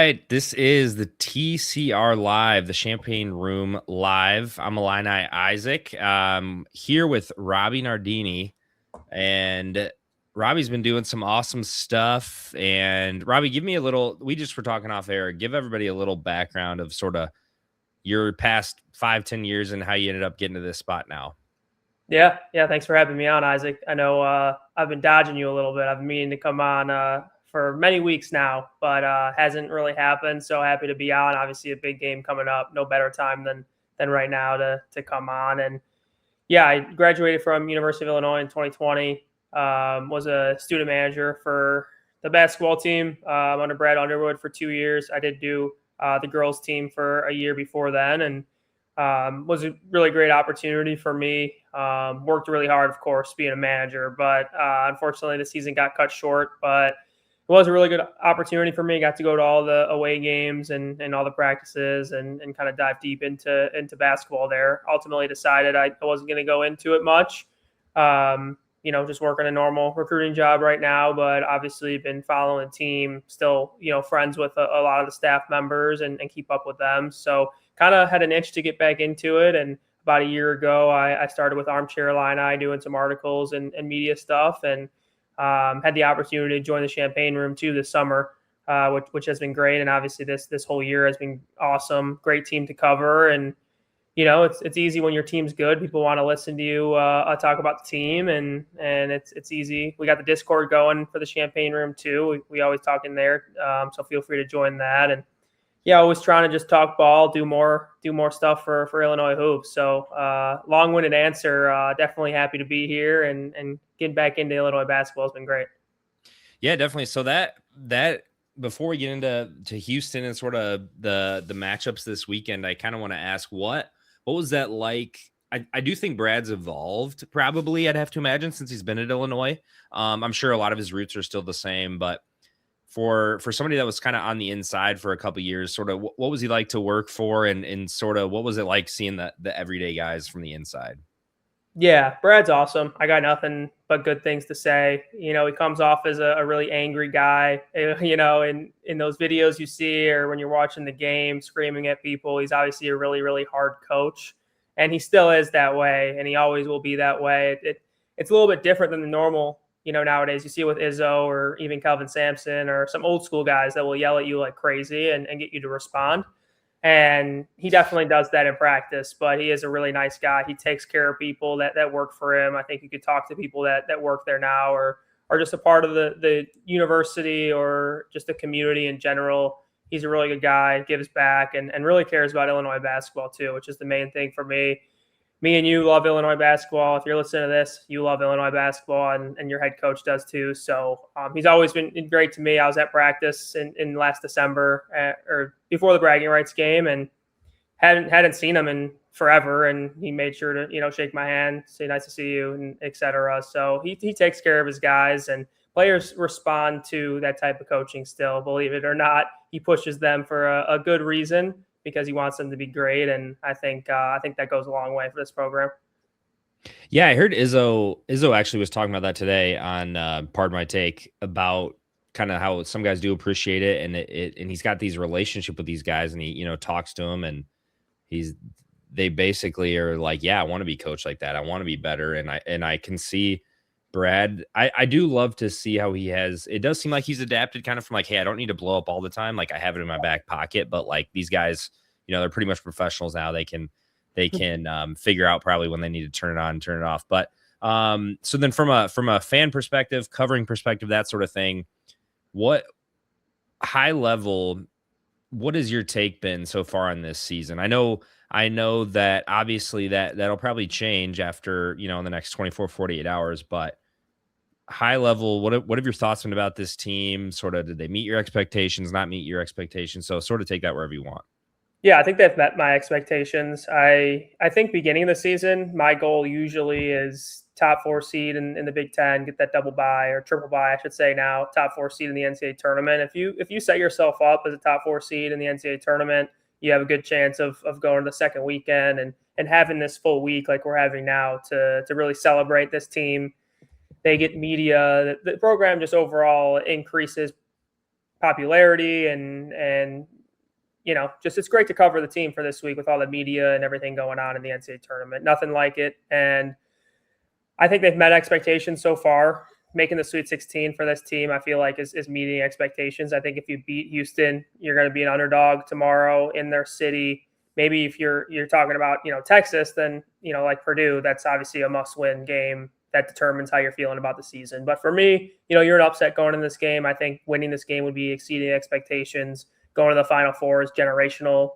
Right, this is the TCR Live, the Champaign Room Live. I'm Illini Isaac, here with Robby Nardini, and Robby's been doing some awesome stuff. And Robby, give me a little. We just were talking off air. Give everybody a little background of sort of your past 5-10 years and how you ended up getting to this spot now. Yeah. Thanks for having me on, Isaac. I know I've been dodging you a little bit. I've been meaning to come on for many weeks now, but hasn't really happened. So happy to be on. Obviously, a big game coming up. No better time than right now to come on. And yeah, I graduated from University of Illinois in 2020. Was a student manager for the basketball team under Brad Underwood for 2 years. I did do the girls team for a year before then, and was a really great opportunity for me. Worked really hard, of course, being a manager, but unfortunately the season got cut short. But it was a really good opportunity for me. Got to go to all the away games and all the practices and kind of dive deep into basketball there. Ultimately decided I wasn't going to go into it much. Just working a normal recruiting job right now, but obviously been following the team, still, friends with a lot of the staff members and keep up with them. So kind of had an itch to get back into it. And about a year ago, I started with Armchair Illini doing some articles and media stuff, and had the opportunity to join the Champaign room too this summer, which has been great. And obviously this whole year has been awesome. Great team to cover. And it's easy when your team's good. People want to listen to you talk about the team, and it's easy. We got the Discord going for the Champaign room too. We always talk in there, so feel free to join that. And yeah, always trying to just talk ball, do more stuff for Illinois hoops. So long-winded answer. Definitely happy to be here and getting back into Illinois basketball has been great. Yeah, definitely. So that before we get into Houston and sort of the matchups this weekend, I kind of want to ask what was that like? I do think Brad's evolved, probably, I'd have to imagine, since he's been at Illinois. I'm sure a lot of his roots are still the same, but for somebody that was kind of on the inside for a couple of years, sort of what was he like to work for, and sort of what was it like seeing the everyday guys from the inside? Yeah, Brad's awesome. I got nothing but good things to say. He comes off as a really angry guy. In those videos you see or when you're watching the game, screaming at people. He's obviously a really, really hard coach, and he still is that way, and he always will be that way. It's a little bit different than the normal. Nowadays you see with Izzo or even Kelvin Sampson or some old school guys that will yell at you like crazy and get you to respond. And he definitely does that in practice, but he is a really nice guy. He takes care of people that work for him. I think you could talk to people that work there now or are just a part of the university or just the community in general. He's a really good guy, gives back, and really cares about Illinois basketball too, which is the main thing for me. Me and you love Illinois basketball. If you're listening to this, you love Illinois basketball, and your head coach does too. So he's always been great to me. I was at practice in last December or before the bragging rights game, and hadn't seen him in forever. And he made sure to shake my hand, say nice to see you, and etc. So he takes care of his guys, and players respond to that type of coaching still. Believe it or not, he pushes them for a good reason, because he wants them to be great. And I think that goes a long way for this program. Yeah, I heard Izzo actually was talking about that today on Pardon My Take, about kind of how some guys do appreciate it, and he's got these relationship with these guys, and he talks to them, and they basically are like, yeah, I want to be coached like that. I want to be better. And I can see Brad. I do love to see how it does seem like he's adapted kind of from like, hey, I don't need to blow up all the time. Like I have it in my back pocket, but like these guys, they're pretty much professionals now. They can figure out probably when they need to turn it on and turn it off. But so then from a fan perspective, covering perspective, that sort of thing, what high level, what has your take been so far on this season? I know that obviously that'll probably change after, in the next 24, 48 hours, but high level, what have your thoughts been about this team? Sort of, did they meet your expectations, not meet your expectations? So sort of take that wherever you want. Yeah, I think they've met my expectations. I think beginning of the season, my goal usually is top 4 seed in the Big Ten, get that double bye or triple bye, I should say now, top 4 seed in the NCAA tournament. If you set yourself up as a top 4 seed in the NCAA tournament, you have a good chance of going to the second weekend and having this full week like we're having now to really celebrate this team. They get media. The program just overall increases popularity and just it's great to cover the team for this week with all the media and everything going on in the NCAA tournament. Nothing like it. And I think they've met expectations so far. Making the Sweet 16 for this team, I feel like is meeting expectations. I think if you beat Houston, you're going to be an underdog tomorrow in their city. Maybe if you're talking about, Texas, then, like Purdue, that's obviously a must-win game that determines how you're feeling about the season. But for me, you're an upset going in this game. I think winning this game would be exceeding expectations. Going to the Final Four is generational.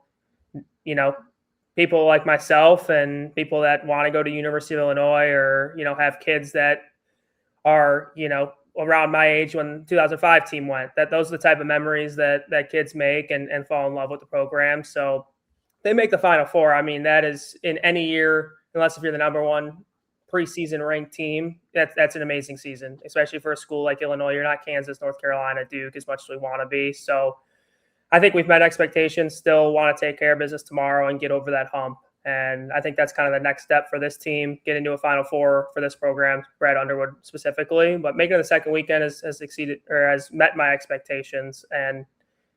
People like myself and people that want to go to University of Illinois or, have kids that are, around my age when the 2005 team went, that those are the type of memories that kids make and fall in love with the program. So they make the Final Four. I mean, that is in any year, unless if you're the number one preseason ranked team, that's an amazing season, especially for a school like Illinois. You're not Kansas, North Carolina, Duke as much as we want to be. So I think we've met expectations, still want to take care of business tomorrow and get over that hump. And I think that's kind of the next step for this team, get into a Final Four for this program, Brad Underwood specifically. But making it the second weekend has exceeded or has met my expectations, and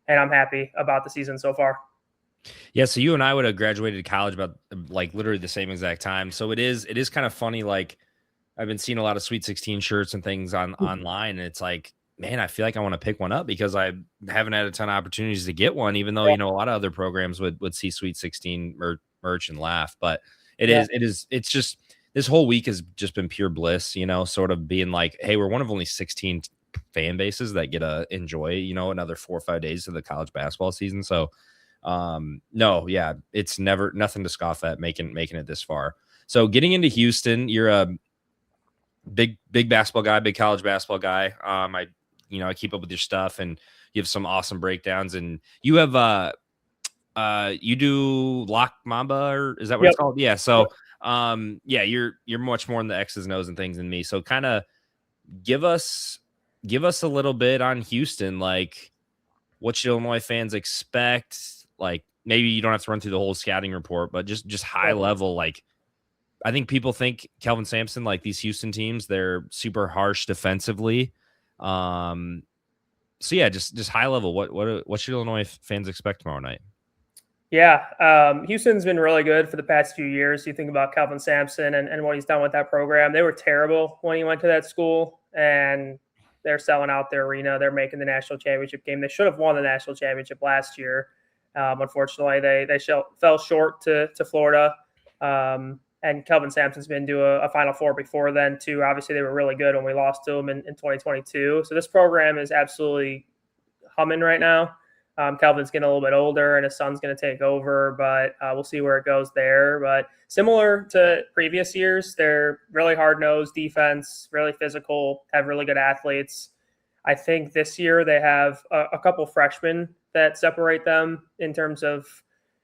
I'm happy about the season so far. Yeah, so you and I would have graduated college about like literally the same exact time. So it is kind of funny. Like I've been seeing a lot of Sweet 16 shirts and things online, and it's like, man, I feel like I want to pick one up because I haven't had a ton of opportunities to get one, even though, a lot of other programs would see Sweet 16 merch and laugh. But it's just, this whole week has just been pure bliss, sort of being like, hey, we're one of only 16 fan bases that get to enjoy, another 4 or 5 days of the college basketball season. So no, yeah, it's nothing to scoff at making it this far. So getting into Houston, you're a big basketball guy, big college basketball guy. I keep up with your stuff, and you have some awesome breakdowns, and you have you do Lock Mamba, or is that what it's called? Yeah. So you're much more in the X's and O's and things than me. So kind of give us a little bit on Houston, like what should Illinois fans expect? Like maybe you don't have to run through the whole scouting report, but just high level. Like I think people think Kelvin Sampson, like these Houston teams, they're super harsh defensively. So yeah, just high level. What should Illinois fans expect tomorrow night? Yeah, Houston's been really good for the past few years. You think about Kelvin Sampson and what he's done with that program. They were terrible when he went to that school, and they're selling out their arena. They're making the national championship game. They should have won the national championship last year. Unfortunately, they fell short to Florida. And Kelvin Sampson's been to a Final Four before then, too. Obviously, they were really good when we lost to them in 2022. So this program is absolutely humming right now. Kelvin's getting a little bit older, and his son's going to take over, but we'll see where it goes there. But similar to previous years, they're really hard-nosed defense, really physical, have really good athletes. I think this year they have a couple freshmen that separate them in terms of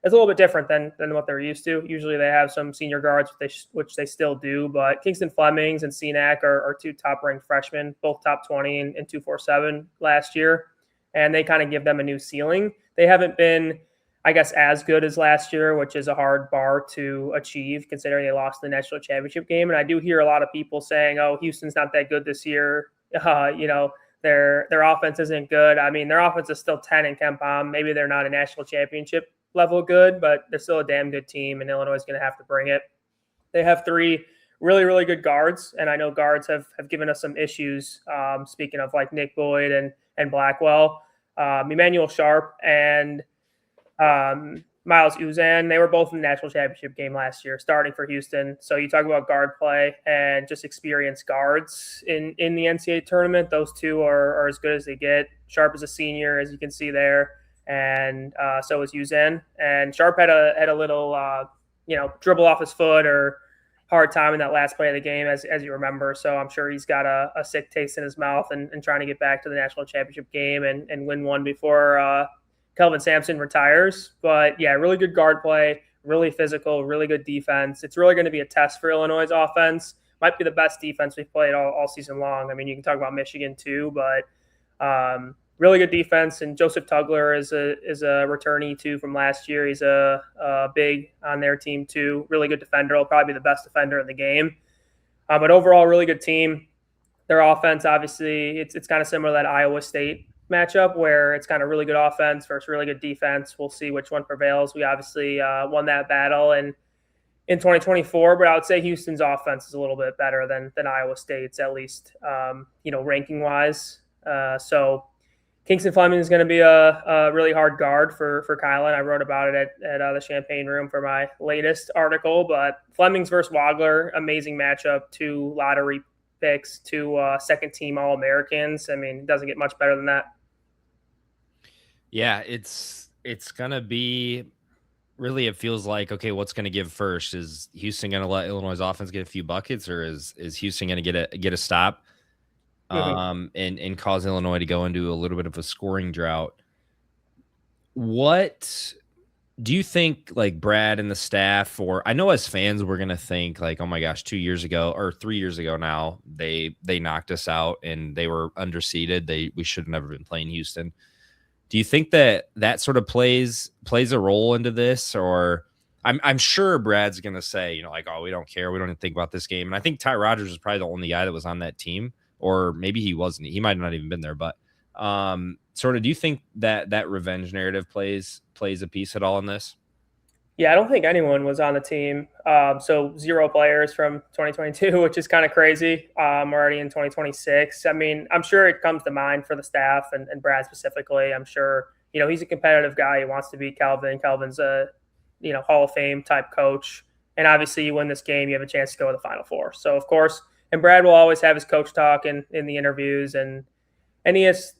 it's a little bit different than what they're used to. Usually they have some senior guards, which they still do, but Kingston Flemings and Cenac are two top-ranked freshmen, both top 20 and 247 last year, and they kind of give them a new ceiling. They haven't been, I guess, as good as last year, which is a hard bar to achieve considering they lost the national championship game. And I do hear a lot of people saying, oh, Houston's not that good this year. Their offense isn't good. I mean, their offense is still 10 in KenPom. Maybe they're not a national championship level good, but they're still a damn good team, and Illinois is going to have to bring it. They have 3 really, really good guards, and I know guards have given us some issues, speaking of like Nick Boyd and Blackwell. Emmanuel Sharp and Miles Uzan, they were both in the national championship game last year, starting for Houston. So you talk about guard play and just experienced guards in the NCAA tournament. Those two are as good as they get. Sharp is a senior, as you can see there, and so is Uzan. And Sharp had a little dribble off his foot or hard time in that last play of the game, as you remember. So I'm sure he's got a sick taste in his mouth and trying to get back to the national championship game and win one before Kelvin Sampson retires. But yeah, really good guard play, really physical, really good defense. It's really going to be a test for Illinois' offense. Might be the best defense we've played all season long. I mean, you can talk about Michigan too, but really good defense. And Joseph Tugler is a returnee too from last year. He's a big on their team too. Really good defender. He'll probably be the best defender in the game. But overall, really good team. Their offense, obviously, it's kind of similar to that Iowa State matchup where it's kind of really good offense versus really good defense. We'll see which one prevails. We obviously won that battle in 2024, but I would say Houston's offense is a little bit better than Iowa State's, at least ranking wise. So Kingston Fleming is going to be a really hard guard for Kylan. I wrote about it at the Champaign room for my latest article. But Fleming's versus Wagler, amazing matchup. 2 lottery picks, 2 second-team All-Americans. I mean, it doesn't get much better than that. Yeah, it's going to be really, it feels like, okay, what's going to give first? Is Houston going to let Illinois' offense get a few buckets, or is Houston going to get a stop and cause Illinois to go into a little bit of a scoring drought? What do you think, like Brad and the staff, or I know as fans we're going to think like, oh my gosh, 2 years ago or 3 years ago now, they knocked us out and they were underseeded. We should have never been playing Houston. Do you think that sort of plays a role into this? Or I'm sure Brad's going to say, like, oh, we don't care. We don't even think about this game. And I think Ty Rodgers is probably the only guy that was on that team, or maybe he wasn't. He might not even been there. But sort of, do you think that revenge narrative plays a piece at all in this? Yeah, I don't think anyone was on the team. So 0 players from 2022, which is kind of crazy. We're already in 2026. I mean, I'm sure it comes to mind for the staff and Brad specifically. I'm sure, he's a competitive guy. He wants to beat Kelvin. Kelvin's a, Hall of Fame type coach. And obviously you win this game, you have a chance to go to the Final Four. So, of course, and Brad will always have his coach talk in the interviews. And he is,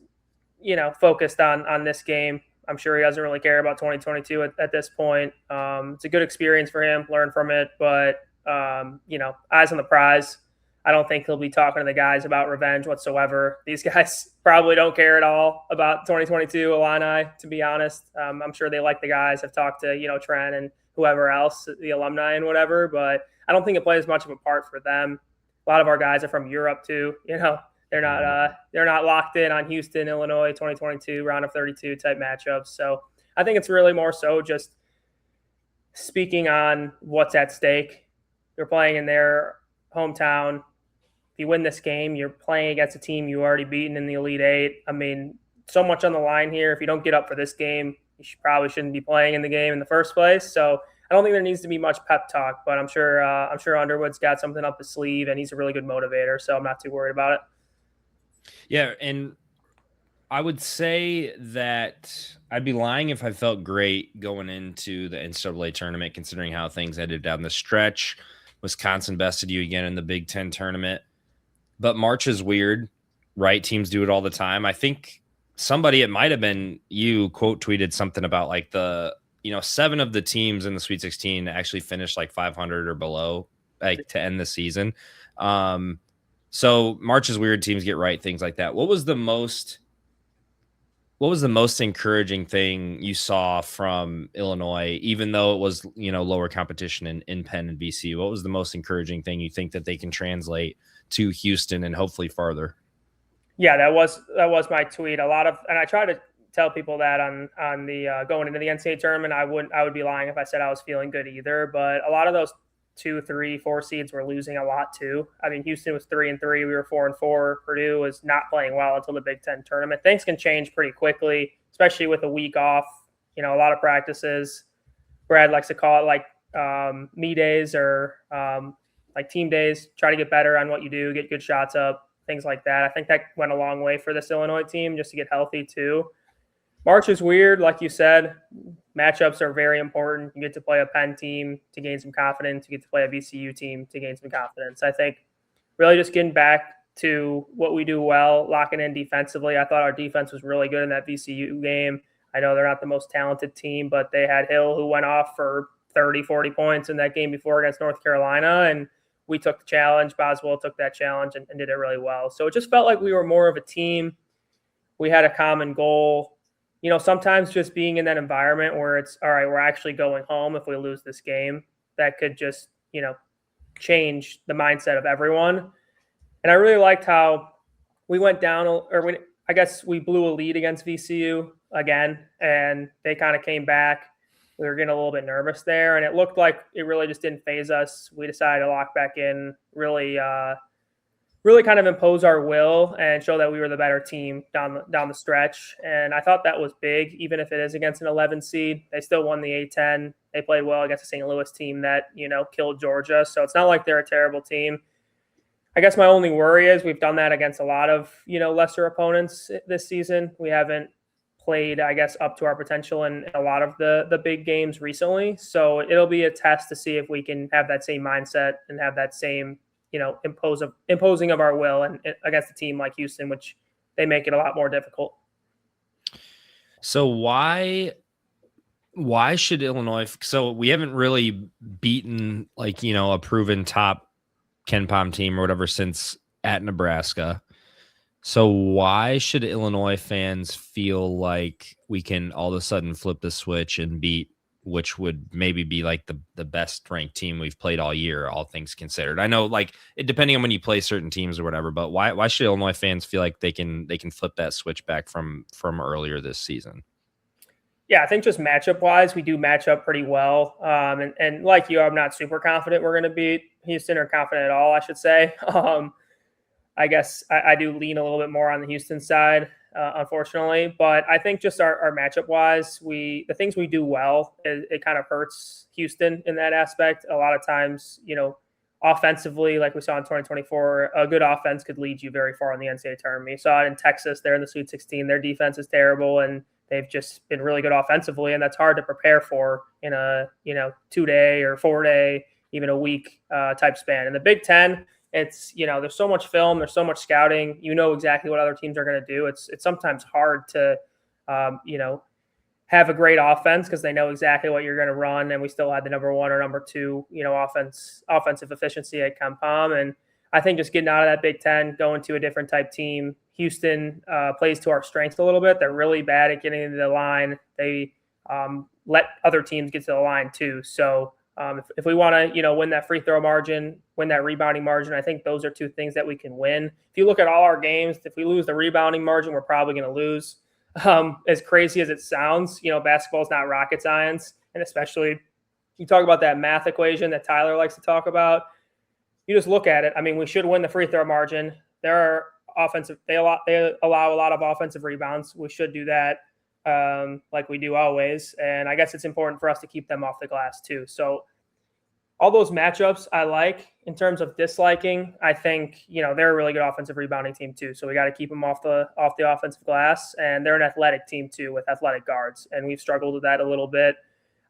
focused on this game. I'm sure he doesn't really care about 2022 at this point. It's a good experience for him, learn from it. But, eyes on the prize. I don't think he'll be talking to the guys about revenge whatsoever. These guys probably don't care at all about 2022 Illini, to be honest. I'm sure they like the guys. I've talked to, Trent and whoever else, the alumni and whatever. But I don't think it plays much of a part for them. A lot of our guys are from Europe too, They're not locked in on Houston, Illinois, 2022 round of 32 type matchups. So I think it's really more so just speaking on what's at stake. You're playing in their hometown. If you win this game, you're playing against a team you already beaten in the Elite Eight. I mean, so much on the line here. If you don't get up for this game, you probably shouldn't be playing in the game in the first place. So I don't think there needs to be much pep talk, but I'm sure Underwood's got something up his sleeve, and he's a really good motivator. So I'm not too worried about it. Yeah, and I would say that I'd be lying if I felt great going into the NCAA tournament, considering how things ended down the stretch. Wisconsin bested you again in the Big Ten tournament. But March is weird, right? Teams do it all the time. I think it might have been you, quote tweeted something about like 7 of the teams in the Sweet 16 actually finished like 500 or below, like to end the season. So March is weird. Teams get right, things like that. What was the most encouraging thing you saw from Illinois, even though it was, lower competition in Penn and BC? What was the most encouraging thing you think that they can translate to Houston and hopefully farther? Yeah, that was my tweet. And I try to tell people that on the going into the NCAA tournament, I would be lying if I said I was feeling good either. But a lot of those 2, 3, 4 seeds were losing a lot too. I mean, Houston was 3-3. We were 4-4. Purdue was not playing well until the Big Ten tournament. Things can change pretty quickly, especially with a week off. A lot of practices. Brad likes to call it like me days or like team days. Try to get better on what you do, get good shots up, things like that. I think that went a long way for this Illinois team just to get healthy too. March is weird, like you said. Matchups are very important. You get to play a Penn team to gain some confidence. You get to play a VCU team to gain some confidence. I think really just getting back to what we do well, locking in defensively. I thought our defense was really good in that VCU game. I know they're not the most talented team, but they had Hill who went off for 30, 40 points in that game before against North Carolina, and we took the challenge. Boswell took that challenge and did it really well. So it just felt like we were more of a team. We had a common goal. Sometimes just being in that environment where it's, all right, we're actually going home if we lose this game, that could just, change the mindset of everyone. And I really liked how we went down, I guess we blew a lead against VCU again, and they kind of came back. We were getting a little bit nervous there, and it looked like it really just didn't phase us. We decided to lock back in, really really kind of impose our will and show that we were the better team down the stretch. And I thought that was big, even if it is against an 11 seed. They still won the A10. They played well against a St. Louis team that, killed Georgia. So it's not like they're a terrible team. I guess my only worry is we've done that against a lot of, lesser opponents this season. We haven't played, I guess, up to our potential in a lot of the big games recently. So it'll be a test to see if we can have that same mindset and have that same, imposing of our will and against a team like Houston, which they make it a lot more difficult. So why should Illinois? So we haven't really beaten a proven top KenPom team or whatever since at Nebraska. So why should Illinois fans feel like we can all of a sudden flip the switch and beat, which would maybe be like the best ranked team we've played all year, all things considered? I know it depending on when you play certain teams or whatever, but why should Illinois fans feel like they can flip that switch back from earlier this season? Yeah, I think just matchup wise, we do match up pretty well. And like you, I'm not super confident we're going to beat Houston, or confident at all, I should say. I guess I do lean a little bit more on the Houston side, unfortunately. But I think just our matchup wise, the things we do well, it kind of hurts Houston in that aspect. A lot of times, offensively, like we saw in 2024, a good offense could lead you very far in the NCAA tournament. You saw it in Texas. They're in the Sweet 16. Their defense is terrible, and they've just been really good offensively, and that's hard to prepare for in a 2-day or 4-day, even a week type span. In the Big Ten, it's there's so much film, there's so much scouting. You know exactly what other teams are going to do. It's sometimes hard to have a great offense because they know exactly what you're going to run, and we still had the number 1 or number 2 offensive efficiency at KenPom. And I think just getting out of that Big Ten, going to a different type team. Houston plays to our strengths a little bit. They're really bad at getting into the line. They let other teams get to the line too. So if we want to, win that free throw margin, win that rebounding margin, I think those are 2 things that we can win. If you look at all our games, if we lose the rebounding margin, we're probably going to lose. As crazy as it sounds, basketball is not rocket science. And especially you talk about that math equation that Tyler likes to talk about. You just look at it. I mean, we should win the free throw margin. There are they allow a lot of offensive rebounds. We should do that like we do always. And I guess it's important for us to keep them off the glass too. So all those matchups I like. In terms of disliking, I think, they're a really good offensive rebounding team too. So we got to keep them off the offensive glass. And they're an athletic team too with athletic guards. And we've struggled with that a little bit.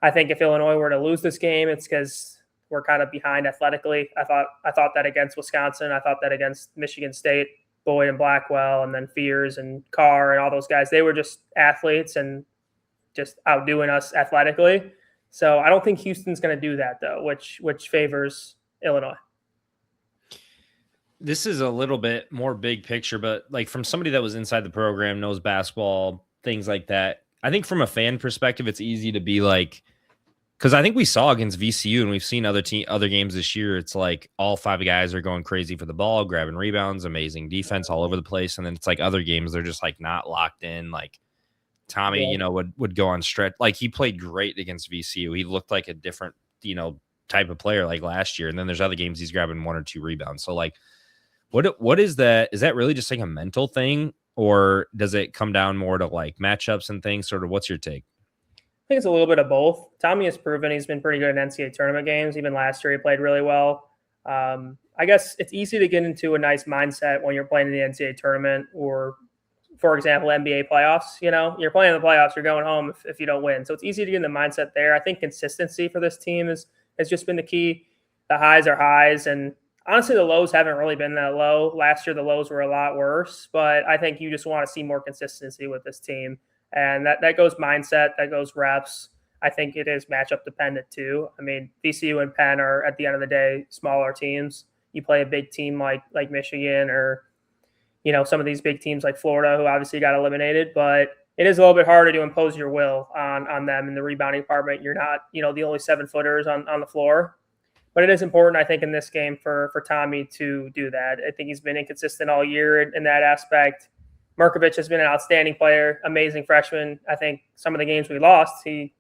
I think if Illinois were to lose this game, it's because we're kind of behind athletically. I thought that against Wisconsin. I thought that against Michigan State, Boyd and Blackwell, and then Fears and Carr and all those guys. They were just athletes and just outdoing us athletically. So I don't think Houston's going to do that though, which favors Illinois. This is a little bit more big picture, but from somebody that was inside the program, knows basketball, things like that. I think from a fan perspective, it's easy to be because I think we saw against VCU and we've seen other games this year. It's all 5 guys are going crazy for the ball, grabbing rebounds, amazing defense all over the place. And then it's other games, they're just not locked in. Tommy, would go on stretch. He played great against VCU. He looked like a different, type of player last year. And then there's other games he's grabbing 1 or 2 rebounds. So what is that? Is that really just a mental thing, or does it come down more to matchups and things? Sort of, what's your take? I think it's a little bit of both. Tommy has proven he's been pretty good in NCAA tournament games. Even last year, he played really well. I guess it's easy to get into a nice mindset when you're playing in the NCAA tournament or, for example, NBA playoffs. You're playing in the playoffs, you're going home if you don't win. So it's easy to get in the mindset there. I think consistency for this team has just been the key. The highs are highs, and honestly, the lows haven't really been that low. Last year, the lows were a lot worse, but I think you just want to see more consistency with this team. And that goes mindset, that goes reps. I think it is matchup dependent too. I mean, VCU and Penn are, at the end of the day, smaller teams. You play a big team like Michigan or, some of these big teams like Florida, who obviously got eliminated. But it is a little bit harder to impose your will on them in the rebounding department. You're not, the only 7-footers on the floor. But it is important, I think, in this game for Tommy to do that. I think he's been inconsistent all year in that aspect. Markovich has been an outstanding player, amazing freshman. I think some of the games we lost, he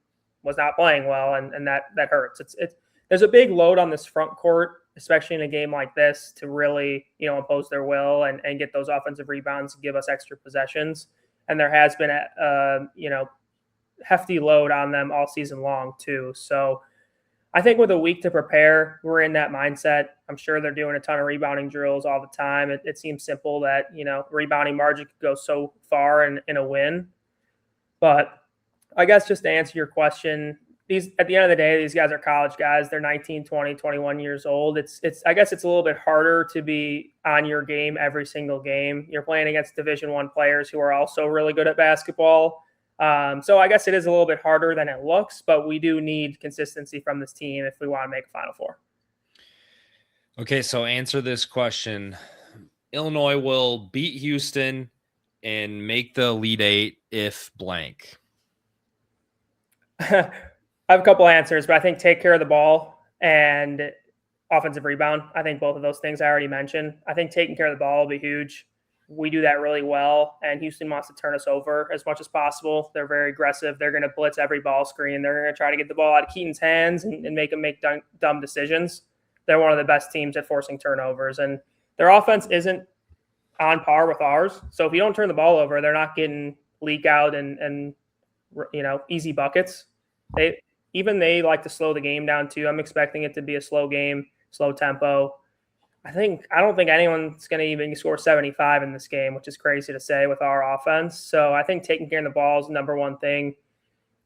was not playing well, and that hurts. There's a big load on this front court especially in a game like this, to really, impose their will and get those offensive rebounds and give us extra possessions. And there has been a, hefty load on them all season long too. So I think with a week to prepare, we're in that mindset. I'm sure they're doing a ton of rebounding drills all the time. It seems simple that, rebounding margin could go so far in a win. But I guess just to answer your question, at the end of the day, these guys are college guys. They're 19, 20, 21 years old. I guess it's a little bit harder to be on your game every single game. You're playing against Division I players who are also really good at basketball. So I guess it is a little bit harder than it looks, but we do need consistency from this team if we want to make a Final Four. Okay, so answer this question. Illinois will beat Houston and make the Elite Eight if blank. I have a couple answers, but I think take care of the ball and offensive rebound. I think both of those things I already mentioned. I think taking care of the ball will be huge. We do that really well, and Houston wants to turn us over as much as possible. They're very aggressive. They're going to blitz every ball screen. They're going to try to get the ball out of Keaton's hands and make him make dumb decisions. They're one of the best teams at forcing turnovers, and their offense isn't on par with ours. So if you don't turn the ball over, they're not getting leak out and easy buckets. They like to slow the game down too. I'm expecting it to be a slow game, slow tempo. I don't think anyone's going to even score 75 in this game, which is crazy to say with our offense. So I think taking care of the ball is the number one thing.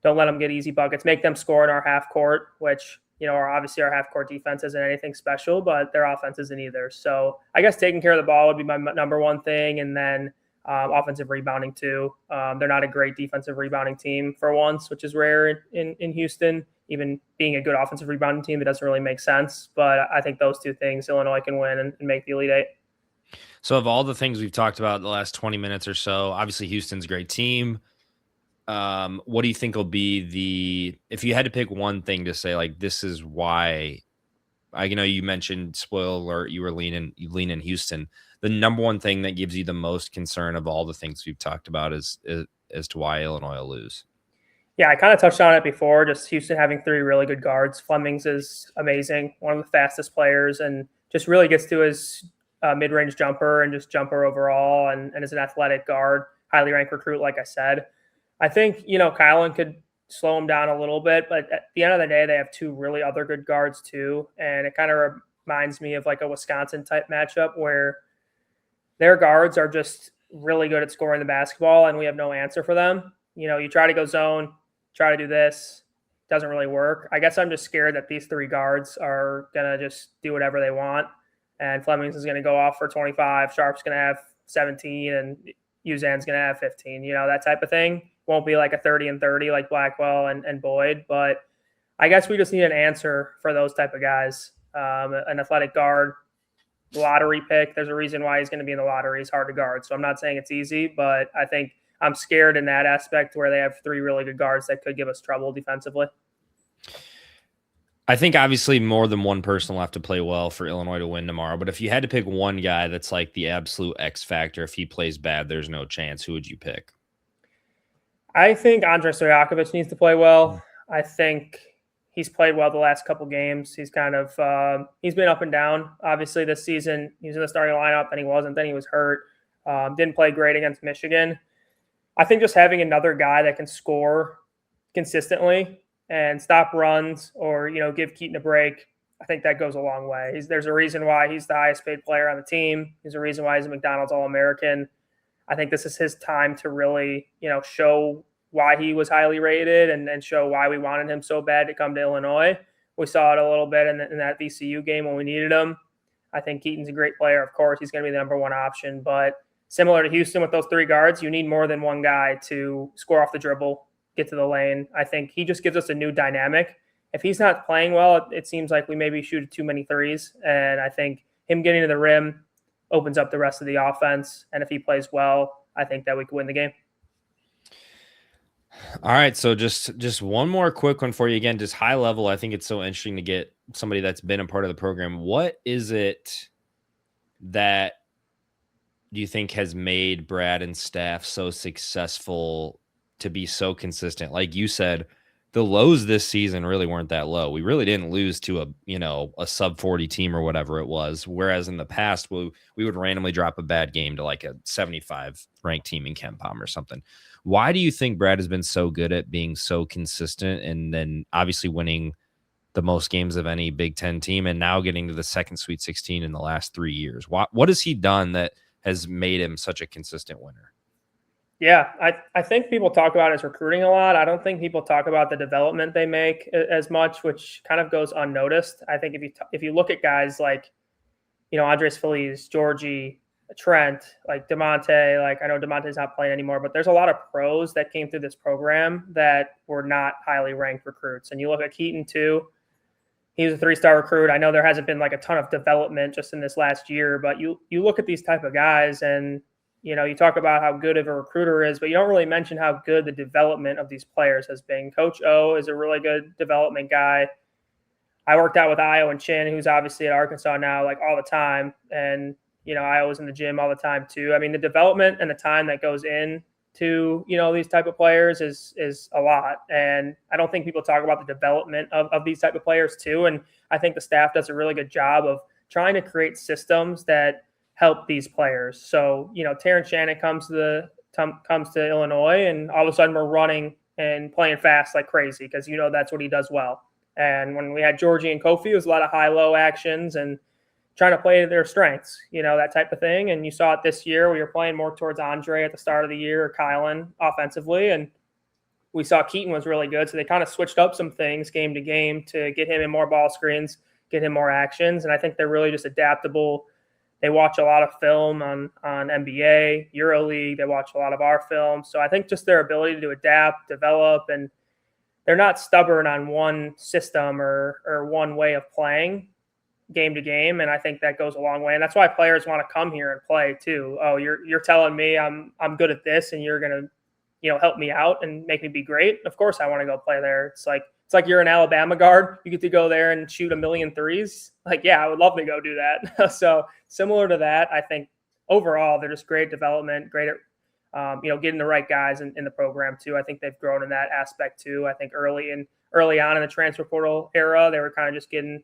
Don't let them get easy buckets. Make them score in our half court, which, obviously our half court defense isn't anything special, but their offense isn't either. So I guess taking care of the ball would be my number one thing. And then offensive rebounding too. They're not a great defensive rebounding team for once, which is rare in Houston. Even being a good offensive rebounding team, it doesn't really make sense. But I think those two things, Illinois can win and make the Elite Eight. So of all the things we've talked about the last 20 minutes or so, obviously Houston's a great team. What do you think will be if you had to pick one thing to say, like, this is why, you mentioned spoiler alert, you lean in Houston. The number one thing that gives you the most concern of all the things we've talked about is as to why Illinois will lose. Yeah, I kind of touched on it before, just Houston having three really good guards. Flemings is amazing, one of the fastest players, and just really gets to his mid-range jumper and just jumper overall, and is an athletic guard, highly ranked recruit, like I said. I think, Kylan could slow him down a little bit, but at the end of the day, they have two really other good guards too, and it kind of reminds me of like a Wisconsin-type matchup where their guards are just really good at scoring the basketball, and we have no answer for them. You try to go zone, try to do this, doesn't really work. I guess I'm just scared that these three guards are going to just do whatever they want. And Flemings is going to go off for 25. Sharp's going to have 17 and Uzan's going to have 15, that type of thing. Won't be like a 30 and 30 like Blackwell and Boyd. But I guess we just need an answer for those type of guys. An athletic guard, lottery pick. There's a reason why he's going to be in the lottery. He's hard to guard. So I'm not saying it's easy, but I think I'm scared in that aspect where they have three really good guards that could give us trouble defensively. I think obviously more than one person will have to play well for Illinois to win tomorrow. But if you had to pick one guy that's like the absolute X factor, if he plays bad, there's no chance. Who would you pick? I think Andre Stojakovic needs to play well. I think he's played well the last couple games. He's kind of he's been up and down. Obviously this season he was in the starting lineup, then he wasn't, then he was hurt. Didn't play great against Michigan. I think just having another guy that can score consistently and stop runs or, give Keaton a break, I think that goes a long way. There's a reason why he's the highest paid player on the team. There's a reason why he's a McDonald's All-American. I think this is his time to really, show why he was highly rated and show why we wanted him so bad to come to Illinois. We saw it a little bit in that VCU game when we needed him. I think Keaton's a great player. Of course, he's going to be the number one option, but similar to Houston with those three guards, you need more than one guy to score off the dribble, get to the lane. I think he just gives us a new dynamic. If he's not playing well, it seems like we maybe shoot too many threes. And I think him getting to the rim opens up the rest of the offense. And if he plays well, I think that we could win the game. All right. So just one more quick one for you. Again, just high level. I think it's so interesting to get somebody that's been a part of the program. What is it that do you think has made Brad and staff so successful to be so consistent? Like you said, the lows this season really weren't that low. We really didn't lose to a sub 40 team or whatever it was. Whereas in the past, we would randomly drop a bad game to like a 75 ranked team in Champaign or something. Why do you think Brad has been so good at being so consistent and then obviously winning the most games of any Big Ten team and now getting to the second Sweet 16 in the last 3 years? What has he done that has made him such a consistent winner? Yeah, I think people talk about his recruiting a lot. I don't think people talk about the development they make as much, which kind of goes unnoticed. I think if you look at guys like, Andres Feliz, Georgie, Trent, like DeMonte, like I know DeMonte's not playing anymore, but there's a lot of pros that came through this program that were not highly ranked recruits. And you look at Keaton too. He was a 3-star recruit. I know there hasn't been like a ton of development just in this last year, but you look at these type of guys and you talk about how good of a recruiter is, but you don't really mention how good the development of these players has been. Coach O is a really good development guy. I worked out with Io and Chin, who's obviously at Arkansas now, like all the time. And, Io was in the gym all the time too. I mean, the development and the time that goes in to, these type of players is a lot. And I don't think people talk about the development of these type of players too. And I think the staff does a really good job of trying to create systems that help these players. So, Terrence Shannon comes to Illinois, and all of a sudden we're running and playing fast like crazy because that's what he does well. And when we had Georgie and Kofi, it was a lot of high-low actions and trying to play to their strengths, that type of thing. And you saw it this year. We were playing more towards Andre at the start of the year, or Kylan offensively, and we saw Keaton was really good. So they kind of switched up some things game to game to get him in more ball screens, get him more actions. And I think they're really just adaptable. They watch a lot of film on NBA, EuroLeague. They watch a lot of our film. So I think just their ability to adapt, develop, and they're not stubborn on one system or one way of playing game to game. And I think that goes a long way. And that's why players want to come here and play too. Oh, you're telling me I'm good at this and you're going to, help me out and make me be great. Of course I want to go play there. It's like you're an Alabama guard. You get to go there and shoot 1,000,000 threes. Like, yeah, I would love to go do that. So similar to that, I think overall they're just great development, great at getting the right guys in the program too. I think they've grown in that aspect too. I think early on in the transfer portal era, they were kind of just getting,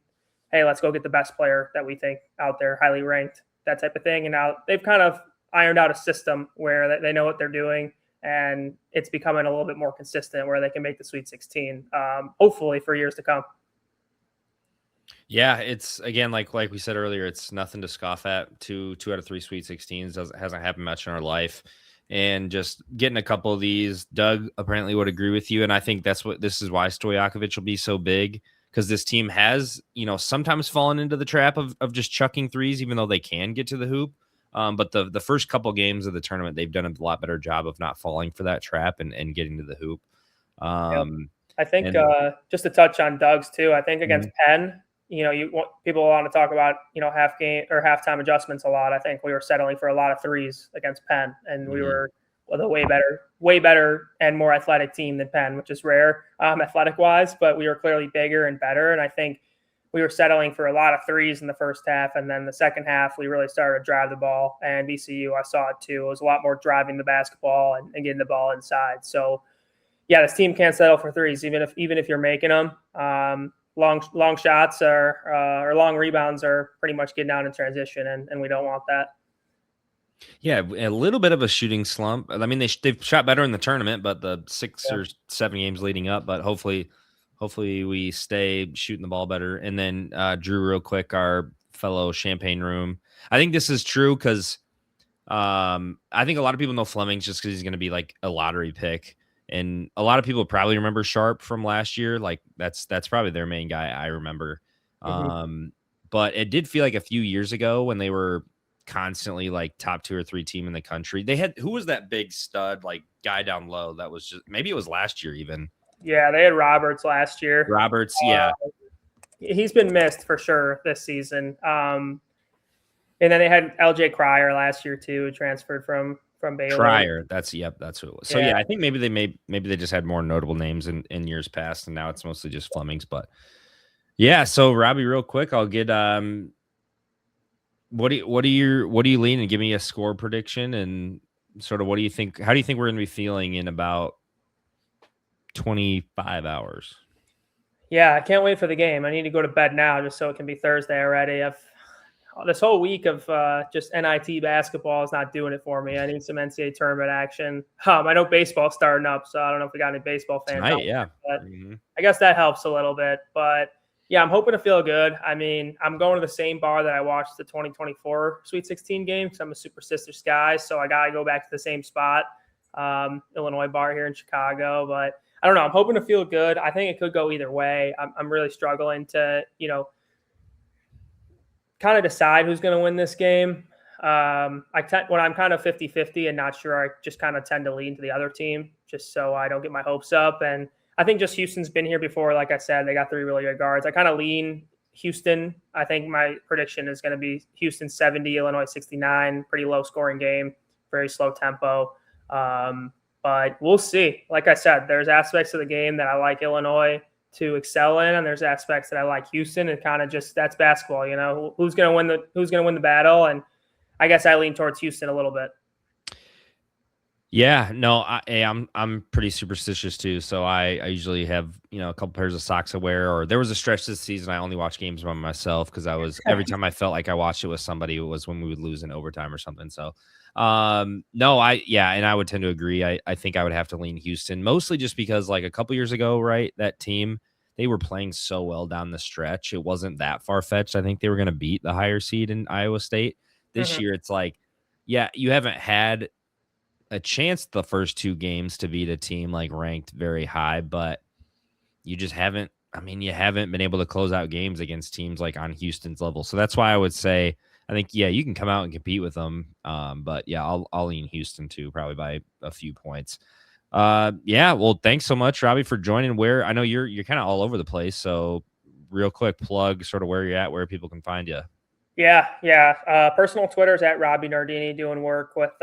hey, let's go get the best player that we think out there, highly ranked, that type of thing. And now they've kind of ironed out a system where they know what they're doing. And it's becoming a little bit more consistent where they can make the Sweet 16, hopefully for years to come. Yeah, it's again like we said earlier, it's nothing to scoff at. Two out of 3 Sweet 16s hasn't happened much in our life, and just getting a couple of these, Doug apparently would agree with you, and I think this is why Stojakovic will be so big, because this team has sometimes fallen into the trap of just chucking threes, even though they can get to the hoop. But the first couple games of the tournament, they've done a lot better job of not falling for that trap and getting to the hoop. Yep. I think just to touch on Doug's too, I think against Penn, people want to talk about, half game or halftime adjustments a lot. I think we were settling for a lot of threes against Penn, and we were with a way better and more athletic team than Penn, which is rare athletic wise, but we were clearly bigger and better. And I think we were settling for a lot of threes in the first half. And then the second half, we really started to drive the ball. And VCU, I saw it too. It was a lot more driving the basketball and getting the ball inside. So, yeah, this team can't settle for threes, even if you're making them. Long shots or long rebounds are pretty much getting out in transition, and we don't want that. Yeah, a little bit of a shooting slump. I mean, they've shot better in the tournament, but the 6 or 7 games leading up. But hopefully we stay shooting the ball better. And then Drew, real quick, our fellow Champaign room. I think this is true because I think a lot of people know Fleming's just because he's going to be like a lottery pick. And a lot of people probably remember Sharp from last year. Like that's probably their main guy I remember. But it did feel like a few years ago when they were constantly like top 2 or 3 team in the country. They had, who was that big stud like guy down low? That was just, maybe it was last year even. Yeah, they had Roberts last year. Roberts, yeah. He's been missed for sure this season. And then they had LJ Cryer last year too, who transferred from Baylor. Cryer, that's who it was. So yeah, I think maybe they just had more notable names in years past, and now it's mostly just Fleming's. But yeah, so Robby, real quick, I'll get what do you lean and give me a score prediction and sort of what do you think? How do you think we're going to be feeling in about 25 hours. Yeah, I can't wait for the game. I need to go to bed now just so it can be Thursday already. I've this whole week of just NIT basketball is not doing it for me. I need some NCAA tournament action. I know baseball's starting up, so I don't know if we got any baseball fans out Tonight, yeah. there, but I guess that helps a little bit. But yeah, I'm hoping to feel good. I mean, I'm going to the same bar that I watched the 2024 Sweet 16 game because I'm a Superstitious guy, so I got to go back to the same spot, Illinois bar here in Chicago. But I don't know. I'm hoping to feel good. I think it could go either way. I'm really struggling to, kind of decide who's going to win this game. When I'm kind of 50-50 and not sure, I just kind of tend to lean to the other team just so I don't get my hopes up. And I think just Houston's been here before. Like I said, they got 3 really good guards. I kind of lean Houston. I think my prediction is going to be Houston 70, Illinois 69. Pretty low scoring game, very slow tempo. But we'll see. Like I said, there's aspects of the game that I like Illinois to excel in, and there's aspects that I like Houston, and kind of just that's basketball. Who's going to win the battle, and I guess I lean towards Houston a little bit. Yeah, no, I'm pretty superstitious too. So I usually have a couple pairs of socks I wear. Or there was a stretch this season I only watched games by myself because every time I felt like I watched it with somebody, it was when we would lose in overtime or something. So no, and I would tend to agree. I think I would have to lean Houston, mostly just because like a couple years ago, right, that team, they were playing so well down the stretch. It wasn't that far-fetched. I think they were going to beat the higher seed in Iowa State. This year it's like, yeah, you haven't had a chance the first 2 games to beat a team like ranked very high, but you just haven't been able to close out games against teams like on Houston's level. So that's why I would say, I think, yeah, you can come out and compete with them. But yeah, I'll lean Houston too, probably by a few points. Yeah, well, thanks so much, Robby, for joining. Where I know you're kind of all over the place. So real quick plug sort of where you're at, where people can find you. Yeah. Personal Twitter's at Robby Nardini, doing work with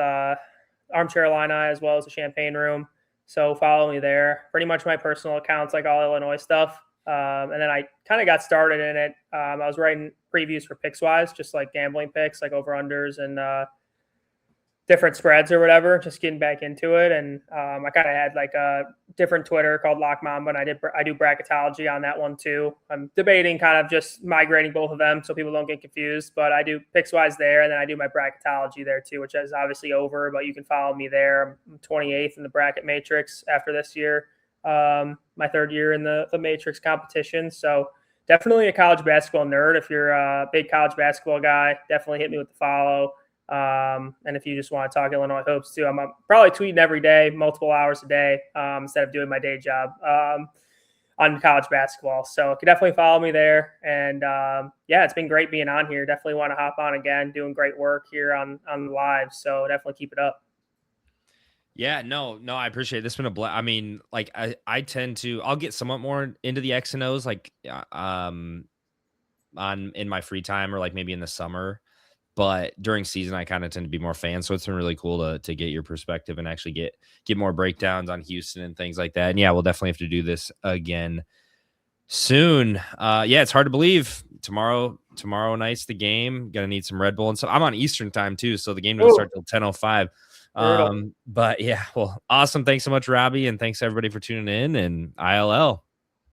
Armchair Illini as well as the Champaign room. So follow me there. Pretty much my personal accounts, like all Illinois stuff. And then I kind of got started in it. I was writing previews for Pickswise, just like gambling picks, like over-unders and different spreads or whatever, just getting back into it. And I kind of had like a different Twitter called Lock Mamba, and I do bracketology on that one too. I'm debating kind of just migrating both of them so people don't get confused, but I do Pickswise there, and then I do my bracketology there too, which is obviously over, but you can follow me there. I'm 28th in the bracket matrix after this year, my 3rd year in the matrix competition. So definitely a college basketball nerd. If you're a big college basketball guy, definitely hit me with the follow. And if you just want to talk Illinois hoops too, I'm probably tweeting every day, multiple hours a day, instead of doing my day job, on college basketball. So you can definitely follow me there. And, yeah, it's been great being on here. Definitely want to hop on again, doing great work here on the live. So definitely keep it up. Yeah, no, I appreciate it. This has been I mean, like I tend to, I'll get somewhat more into the X and O's, like, in my free time or like maybe in the summer. But during season, I kind of tend to be more fan. So it's been really cool to get your perspective and actually get more breakdowns on Houston and things like that. And yeah, we'll definitely have to do this again soon. Yeah, it's hard to believe. Tomorrow night's the game. Gonna need some Red Bull. And so I'm on Eastern time too. So the game doesn't start till 10:05. But yeah, well, awesome. Thanks so much, Robby. And thanks everybody for tuning in, and ILL.